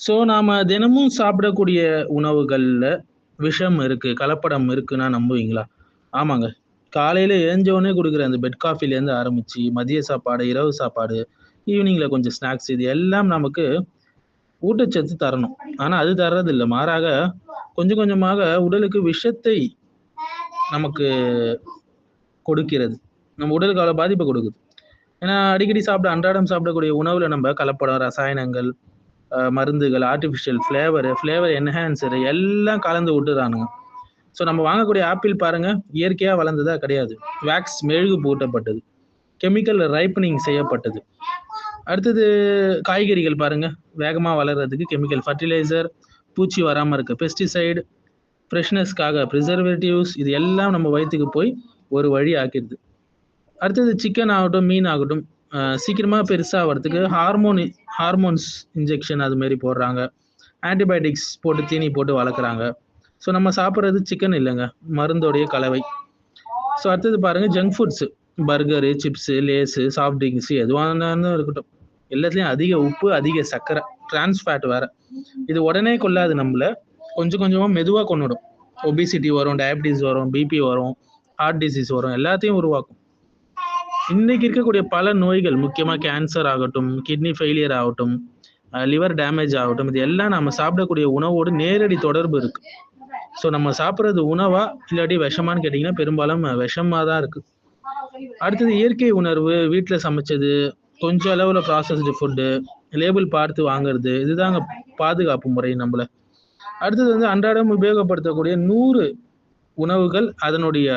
So நாம தினமும் சாப்பிடக்கூடிய உணவுகள்ல விஷம் இருக்கு, கலப்படம் இருக்குன்னா நம்புவீங்களா? ஆமாங்க. காலையில எழுந்தவுடனே குடுக்குற அந்த பெட் காஃபிலேருந்து ஆரம்பிச்சு, மதிய சாப்பாடு, இரவு சாப்பாடு, ஈவினிங்ல கொஞ்சம் ஸ்நாக்ஸ் இது எல்லாம் நமக்கு ஊட்டச்சத்து தரணும். ஆனா அது தர்றதில்ல. மாறாக கொஞ்சம் கொஞ்சமாக உடலுக்கு விஷத்தை நமக்கு கொடுக்கிறது. நம்ம உடலுக்கு அவ்வளோ பாதிப்ப கொடுக்குது. ஏன்னா அடிக்கடி அன்றாடம் சாப்பிடக்கூடிய உணவுல நம்ம கலப்படம், ரசாயனங்கள், மருந்துகள், ஆர்டிஃபிஷியல் ஃப்ளேவர் என்ஹான்சர் எல்லாம் கலந்து விட்டுறானுங்க. ஸோ நம்ம வாங்கக்கூடிய ஆப்பிள் பாருங்க, இயற்கையா வளர்ந்ததா கிடையாது. வேக்ஸ் மெழுகு பூட்டப்பட்டது. கெமிக்கல் ரைப்பனிங் செய்யப்பட்டது. அடுத்தது காய்கறிகள் பாருங்க, வேகமா வளர்றதுக்கு கெமிக்கல் ஃபர்டிலைசர், பூச்சி வராம இருக்க பெஸ்டிசைடு, ஃப்ரெஷ்னஸ்க்காக ப்ரிசர்வேட்டிவ்ஸ் இது எல்லாம் நம்ம வயித்துக்கு போய் ஒரு வழி ஆக்கிடுது. அடுத்தது சிக்கன் ஆகட்டும், மீன் ஆகட்டும், சீக்கிரமா பெருசாகிறதுக்கு ஹார்மோன்ஸ் இன்ஜெக்ஷன் அது மாதிரி போடுறாங்க. ஆன்டிபயோட்டிக்ஸ் போட்டு தீனி போட்டு வளர்க்குறாங்க. ஸோ நம்ம சாப்பிட்றது சிக்கன் இல்லைங்க, மருந்தோடைய கலவை. ஸோ அடுத்தது பாருங்க, junk foods, burger, chips, Lay's, soft drinks எதுவானாலும் இருக்கட்டும், எல்லாத்துலேயும் அதிக உப்பு, அதிக சர்க்கரை, டிரான்ஸ் ஃபேட் வேற. இது உடனே கொள்ளாது நம்மள, கொஞ்சம் கொஞ்சமாக மெதுவாக கொண்டுடும். ஒபிசிட்டி வரும், டயபிட்டிஸ் வரும், பிபி வரும், ஹார்ட் டிசீஸ் வரும், எல்லாத்தையும் உருவாக்கும். இன்னைக்கு இருக்கக்கூடிய பல நோய்கள், முக்கியமாக கேன்சர் ஆகட்டும், கிட்னி ஃபெயிலியர் ஆகட்டும், லிவர் டேமேஜ் ஆகட்டும், இது எல்லாம் நம்ம சாப்பிடக்கூடிய உணவோடு நேரடி தொடர்பு இருக்கு. ஸோ நம்ம சாப்பிட்றது உணவா இல்லாட்டி விஷமானு கேட்டிங்கன்னா பெரும்பாலும் விஷமாக தான் இருக்கு. அடுத்தது இயற்கை உணர்வு, வீட்டில் சமைச்சது, கொஞ்சம் அளவில் ப்ராசஸ்டு ஃபுட்டு, லேபிள் பார்த்து வாங்குறது, இதுதாங்க பாதுகாப்பு முறை நம்மள. அடுத்தது வந்து அன்றாடம் உபயோகப்படுத்தக்கூடிய 100 உணவுகள், அதனுடைய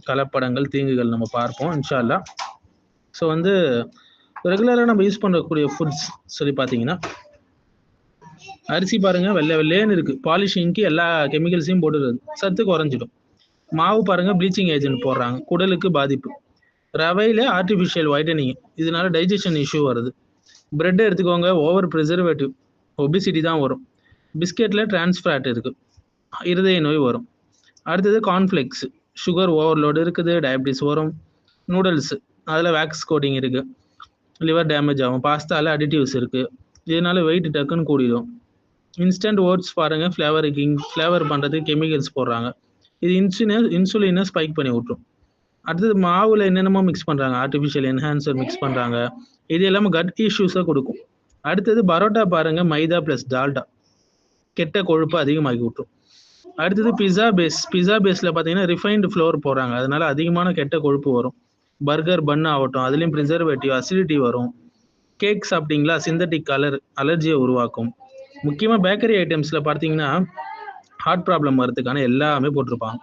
கலப்படங்கள், தீங்குகள் நம்ம பார்ப்போம் இன்ஷா அல்லாஹ். ஸோ வந்து ரெகுலராக நம்ம யூஸ் பண்ணக்கூடிய ஃபுட்ஸ் சொல்லி பார்த்தீங்கன்னா, அரிசி பாருங்க வெள்ளை வெள்ளையன்னு இருக்கு, பாலிஷிங்க்கு எல்லா கெமிக்கல்ஸையும் போட்டுருது, சத்து குறைஞ்சிடும். மாவு பாருங்க ப்ளீச்சிங் ஏஜென்ட் போடுறாங்க, குடலுக்கு பாதிப்பு. ரவையில் ஆர்டிஃபிஷியல் வைட்டனிங், இதனால டைஜஷன் இஷ்யூ வருது. பிரெட் எடுத்துக்கோங்க, ஓவர் ப்ரிசர்வேட்டிவ், ஒபிசிட்டி தான் வரும். பிஸ்கெட்டில் டிரான்ஸ்ஃபேட் இருக்குது, இருதய நோய் வரும். அடுத்தது கார்ன்ஃப்ளெக்ஸ், சுகர் ஓவர்லோடு இருக்குது, டயபிட்டிஸ் வரும். நூடுல்ஸு, அதில் வேக்ஸ் கோட்டிங் இருக்குது, லிவர் டேமேஜ் ஆகும். பாஸ்தாவில் அடிட்டிவ்ஸ் இருக்குது, இதனால வெயிட் டக்குன்னு கூடிடும். இன்ஸ்டன்ட் ஓட்ஸ் பாருங்கள், ஃப்ளேவர் பண்ணுறதுக்கு கெமிக்கல்ஸ் போடுறாங்க, இது இன்சுலினை ஸ்பைக் பண்ணி விட்ரும். அடுத்தது மாவில் என்னென்னமோ மிக்ஸ் பண்ணுறாங்க, ஆர்டிஃபிஷியல் என்ஹான்சர் மிக்ஸ் பண்ணுறாங்க, இது எல்லாமே கட் இஷ்யூஸை கொடுக்கும். அடுத்தது பரோட்டா பாருங்கள், மைதா ப்ளஸ் டால்டா, கெட்ட கொழுப்பு அதிகமாகி விட்ரும். அடுத்தது பிஸா பேஸில் பார்த்தீங்கன்னா ரிஃபைன்டு ஃப்ளோர் போடுறாங்க, அதனால அதிகமான கெட்ட கொழுப்பு வரும். பர்கர் பன் ஆகட்டும், அதுலேயும் ப்ரிசர்வேட்டிவ், அசிடிட்டி வரும். கேக் சாப்பிட்டீங்களா, சிந்தட்டிக் கலர் அலர்ஜியை உருவாக்கும். முக்கியமாக பேக்கரி ஐட்டம்ஸில் பார்த்தீங்கன்னா ஹார்ட் ப்ராப்ளம் வரதுக்கான எல்லாமே போட்டிருப்பாங்க.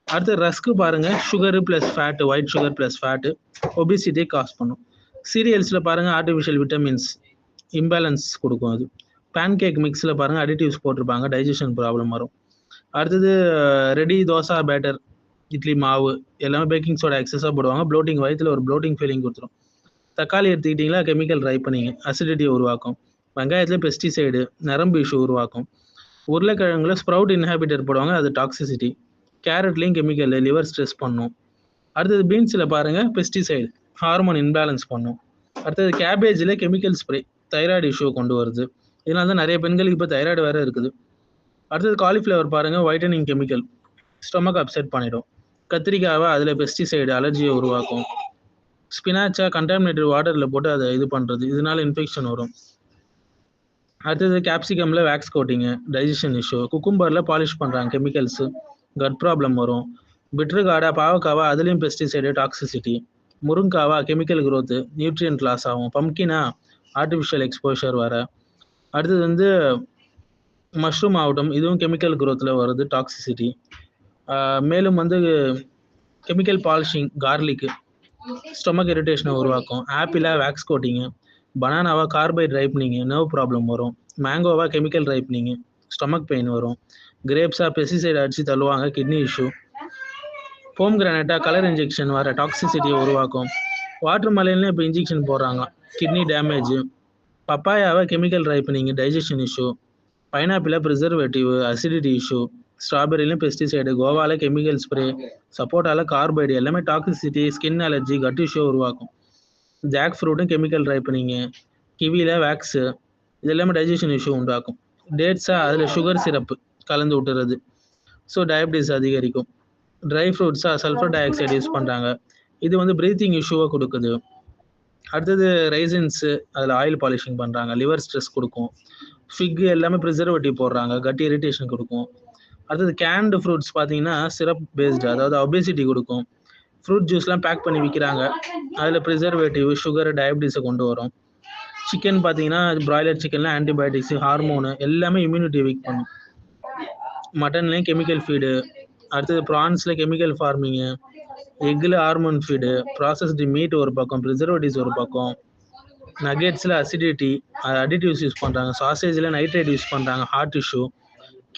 அடுத்து ரஸ்க்கு பாருங்கள், sugar plus fat, white sugar plus fat, ஒபிசிட்டியை காஸ் பண்ணும். சீரியல்ஸில் பாருங்கள், ஆர்டிஃபிஷியல் விட்டமின்ஸ் இம்பேலன்ஸ் கொடுக்கும். அது பேன்கேக் மிக்ஸில் பாருங்கள், அடிட்டிவ்ஸ் போட்டிருப்பாங்க, டைஜஷன் ப்ராப்ளம் வரும். அடுத்தது ரெடி தோசா பேட்டர், இட்லி மாவு எல்லாமே பேக்கிங் சோடா எக்ஸஸாக போடுவாங்க, ப்ளோட்டிங், வயிற்றில் ஒரு ப்ளோட்டிங் ஃபீலிங் கொடுத்துரும். தக்காளி எடுத்துக்கிட்டிங்களா, கெமிக்கல் ரைப்பனிங், அசிடிட்டியை உருவாக்கும். வெங்காயத்தில் பெஸ்டிசைடு, நரம்பு இஷ்யூ உருவாக்கும். உருளைக்கிழங்குல ஸ்ப்ரவுட் இன்ஹாபிட்டர் போடுவாங்க, அது டாக்ஸிசிட்டி. கேரட்லேயும் கெமிக்கல், லிவர் ஸ்ட்ரெஸ் பண்ணும். அடுத்தது பீன்ஸில் பாருங்கள், பெஸ்டிசைடு, ஹார்மோன் இன்பேலன்ஸ் பண்ணும். அடுத்தது கேபேஜில் கெமிக்கல் ஸ்ப்ரே, தைராய்டு இஷ்யூ கொண்டு வருது, இதனால தான் நிறைய பெண்களுக்கு இப்போ தைராய்டு வேறு இருக்குது. அடுத்தது காலிஃப்ளவர் பாருங்கள், வைட்டனிங் கெமிக்கல், ஸ்டொமக் அப்செட் பண்ணிடும். கத்திரிக்காவை, அதில் பெஸ்டிசைடு, அலர்ஜியை உருவாக்கும். ஸ்பினாச்சா கண்டாமினேட்டட் வாட்டரில் போட்டு அதை இது பண்ணுறது, இதனால இன்ஃபெக்ஷன் வரும். அடுத்தது கேப்சிகமில் வேக்ஸ் கோட்டிங்கு, டைஜஷன் இஷ்யூ. குக்கும்பரில் பாலிஷ் பண்ணுறாங்க, கெமிக்கல்ஸு, கட் ப்ராப்ளம் வரும். பிட்ருகாடா, பாவக்காவா, அதுலேயும் பெஸ்டிசைடு, டாக்ஸிசிட்டி. முருங்காவா, கெமிக்கல் க்ரோத்து, நியூட்ரியன்ட் லாஸ் ஆகும். பம்கினா, ஆர்டிஃபிஷியல் எக்ஸ்போஷர் வர. அடுத்தது வந்து மஷ்ரூம் ஆகட்டும், இதுவும் கெமிக்கல் க்ரோத்தில் வருது, டாக்ஸிசிட்டி. மேலும் வந்து கெமிக்கல் பாலிஷிங், கார்லிக்கு ஸ்டொமக் இரிட்டேஷனை உருவாக்கும். ஆப்பிளாக வேக்ஸ் கோட்டிங்கு, பனானாவா கார்பைட் ரைப்னிங்கு, நர்வ் ப்ராப்ளம் வரும். மேங்கோவா கெமிக்கல் ரைப்னிங்கு, ஸ்டொமக் பெயின் வரும். கிரேப்ஸாக பெஸ்டிசைடு அடித்து தள்ளுவாங்க, கிட்னி இஷ்யூ. போம் கிரானைட்டாக கலர் இன்ஜெக்ஷன் வர, டாக்ஸிசிட்டியை உருவாக்கும். வாட்டர் மலைன்லேயும் இப்போ இன்ஜெக்ஷன் போடுறாங்க, கிட்னி டேமேஜ். பப்பாயாவை கெமிக்கல் ரைப்பனிங்கு, டைஜஷன் இஷ்யூ. பைனாப்பிளில் ப்ரிசர்வேட்டிவ், அசிடிட்டி இஷ்யூ. ஸ்ட்ராபெரிலையும் பெஸ்டிசைடு, கோவாவில் கெமிக்கல் ஸ்ப்ரே, சப்போட்டாவில் கார்பைடு, எல்லாமே toxicity, skin allergy, gut issue உருவாக்கும். ஜாக் ஃப்ரூட்டும் கெமிக்கல் ரைப்பனிங்கு, கிவியில் வேக்ஸு, இது எல்லாமே டைஜஷன் இஷ்யூ உண்டாக்கும். டேட்ஸா அதில் சுகர் சிரப்பு கலந்து விட்டுறது. ஸோ டயபிட்டிஸ் அதிகரிக்கும். ட்ரை ஃப்ரூட்ஸா சல்ஃபர் டை ஆக்சைடு யூஸ் பண்ணுறாங்க. இது வந்து ப்ரீத்திங் இஷ்யூவை கொடுக்குது. அடுத்தது ரைசின்ஸு அதில் ஆயில் பாலிஷிங் பண்ணுறாங்க, லிவர் ஸ்ட்ரெஸ் கொடுக்கும். ஃபிக் எல்லாமே ப்ரிசர்வேட்டிவ் போடுறாங்க, கட் இரிட்டேஷன் கொடுக்கும். அடுத்தது கேன்டு ஃப்ரூட்ஸ் பார்த்தீங்கன்னா சிரப் பேஸ்டு, அதாவது ஒபேசிட்டி கொடுக்கும். ஃப்ரூட் ஜூஸ்லாம் பேக் பண்ணி விற்கிறாங்க, அதில் ப்ரிசர்வேட்டிவ் சுகர் டயபிட்டிஸை கொண்டு வரும். சிக்கன் பார்த்தீங்கன்னா பிராய்லர் சிக்கன்லாம் ஆன்டிபயோட்டிக்ஸ் ஹார்மோனு எல்லாமே இம்யூனிட்டி வீக் பண்ணும். மட்டன்லேயும் கெமிக்கல் ஃபீடு. அடுத்தது ப்ரான்ஸில் கெமிக்கல் ஃபார்மிங்கு, எக்கில் ஹார்மோன் ஃபீடு, ப்ராசஸ்டு மீட் ஒரு பக்கம், ப்ரிசர்வேட்டிவ்ஸ் ஒரு பக்கம். நகெட்ஸில் அசிடிட்டி, அடிட்டிவ்ஸ் யூஸ் பண்ணுறாங்க. சாசேஜில் நைட்ரேட் யூஸ் பண்ணுறாங்க, heart issue.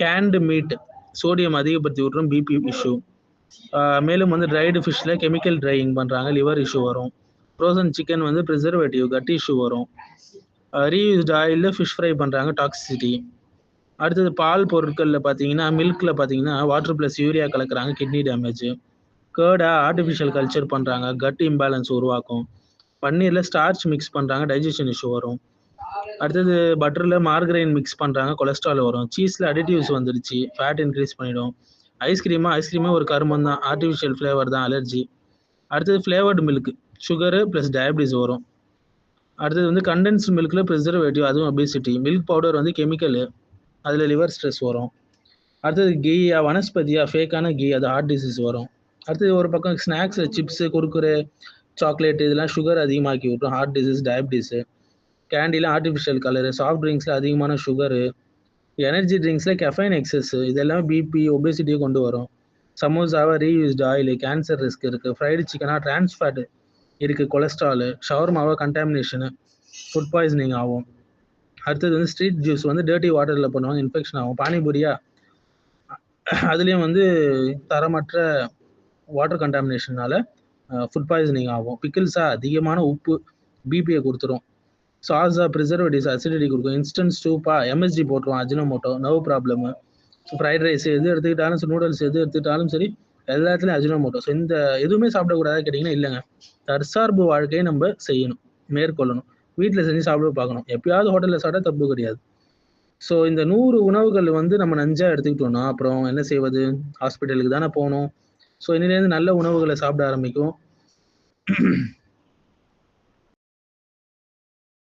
Canned meat sodium அதிகப்படுத்தி விட்டுரும், பிபி இஷ்யூ. மேலும் வந்து ட்ரைடு ஃபிஷ்ஷில் கெமிக்கல் ட்ரையிங் பண்ணுறாங்க, லிவர் இஷ்யூ வரும். ஃப்ரோசன் சிக்கன் வந்து ப்ரிசர்வேட்டிவ், கட் இஷ்யூ வரும். ரீயூஸ்டு ஆயிலில் ஃபிஷ் ஃப்ரை பண்ணுறாங்க, டாக்ஸிசிட்டி. அடுத்தது பால் பொருட்களில் பார்த்தீங்கன்னா மில்கில் பார்த்தீங்கன்னா வாட்டர் ப்ளஸ் யூரியா கலக்கிறாங்க, கிட்னி டேமேஜ். கேர்டா ஆர்டிஃபிஷியல் கல்ச்சர் பண்ணுறாங்க, கட் இம்பேலன்ஸ் உருவாக்கும். பன்னீரில் ஸ்டார்ச் மிக்ஸ் பண்ணுறாங்க, டைஜஷன் இஷ்யூ வரும். அடுத்தது பட்டரில் மார்கரைன் மிக்ஸ் பண்ணுறாங்க, கொலஸ்ட்ரால் வரும். சீஸில் அடிட்டிவ்ஸ் வந்துருச்சு, ஃபேட் இன்க்ரீஸ் பண்ணிடும். ஐஸ்கிரீமே ஒரு கருமம் தான், ஆர்டிஃபிஷியல் ஃப்ளேவர் தான், அலர்ஜி. அடுத்தது flavoured milk, sugar plus diabetes வரும். அடுத்தது வந்து கண்டென்ஸ்டு மில்கில் ப்ரிசர்வேட்டிவ், அதுவும் ஒபேசிட்டி. மில்க் பவுடர் வந்து கெமிக்கலு, அதில் லிவர் ஸ்ட்ரெஸ் வரும். அடுத்தது கீயா வனஸ்பதியா ஃபேக்கான கீ, அது ஹார்ட் டிசீஸ் வரும். அடுத்தது ஒரு பக்கம் ஸ்நாக்ஸில் சிப்ஸு குறுக்குறு சாக்லேட் இதெல்லாம் சுகர் அதிகமாக்கி விட்ரும், ஹார்ட் டிசீஸ் டயபிட்டிஸு. கேண்டியில் ஆர்டிஃபிஷியல் கலரு, சாஃப்ட் ட்ரிங்க்ஸில் அதிகமான சுகரு, எனர்ஜி ட்ரிங்க்ஸில் கெஃபைன் எக்ஸஸ், இதெல்லாம் பிபி ஒபேசிட்டியை கொண்டு வரும். சமோசாவை ரீயூஸ்டு ஆயில், கேன்சர் ரிஸ்க் இருக்குது. ஃப்ரைடு சிக்கனாக டிரான்ஸ்ஃபேட் இருக்குது, கொலஸ்ட்ராலு. ஷவர்மாவை கண்டாமினேஷனு, ஃபுட் பாய்சனிங் ஆகும். அடுத்தது வந்து ஸ்ட்ரீட் ஜூஸ் வந்து டர்ட்டி வாட்டரில் பண்ணுவாங்க, இன்ஃபெக்ஷன் ஆகும். பானிபூரியா அதுலேயும் வந்து தரமற்ற வாட்டர் கண்டாமினேஷனால ஃபுட் பாய்சனிங் ஆகும். பிக்கிள்ஸா அதிகமான உப்பு பிபியை கொடுத்துரும். சாஸா ப்ரிசர்வேட்டிவ்ஸ் அசிடிட்டி கொடுக்கும். இன்ஸ்டன்ட் ஸ்டூப்பா எம்எஸ்டி போட்டுருவோம், Ajinomoto, nerve problem. Fried rice எது எடுத்துக்கிட்டாலும், நூடுல்ஸ் எது எடுத்துக்கிட்டாலும் சரி, எல்லாத்துலேயும் அஜினோமோட்டோ. ஸோ இந்த எதுவுமே சாப்பிடக்கூடாது கேட்டிங்கன்னா இல்லைங்க. தற்சார்பு வாழ்க்கையை நம்ம செய்யணும், மேற்கொள்ளணும். வீட்டில் செஞ்சு சாப்பிட பார்க்கணும். எப்பயாவது ஹோட்டலில் சாப்பிட்டா தப்பு கிடையாது. ஸோ இந்த 100 உணவுகள் வந்து நம்ம நஞ்சா எடுத்துக்கிட்டோம்னா அப்புறம் என்ன செய்வது? ஹாஸ்பிட்டலுக்கு தானே போகணும். ஸோ இன்னிலேருந்து நல்ல உணவுகளை சாப்பிட ஆரம்பிக்கும்.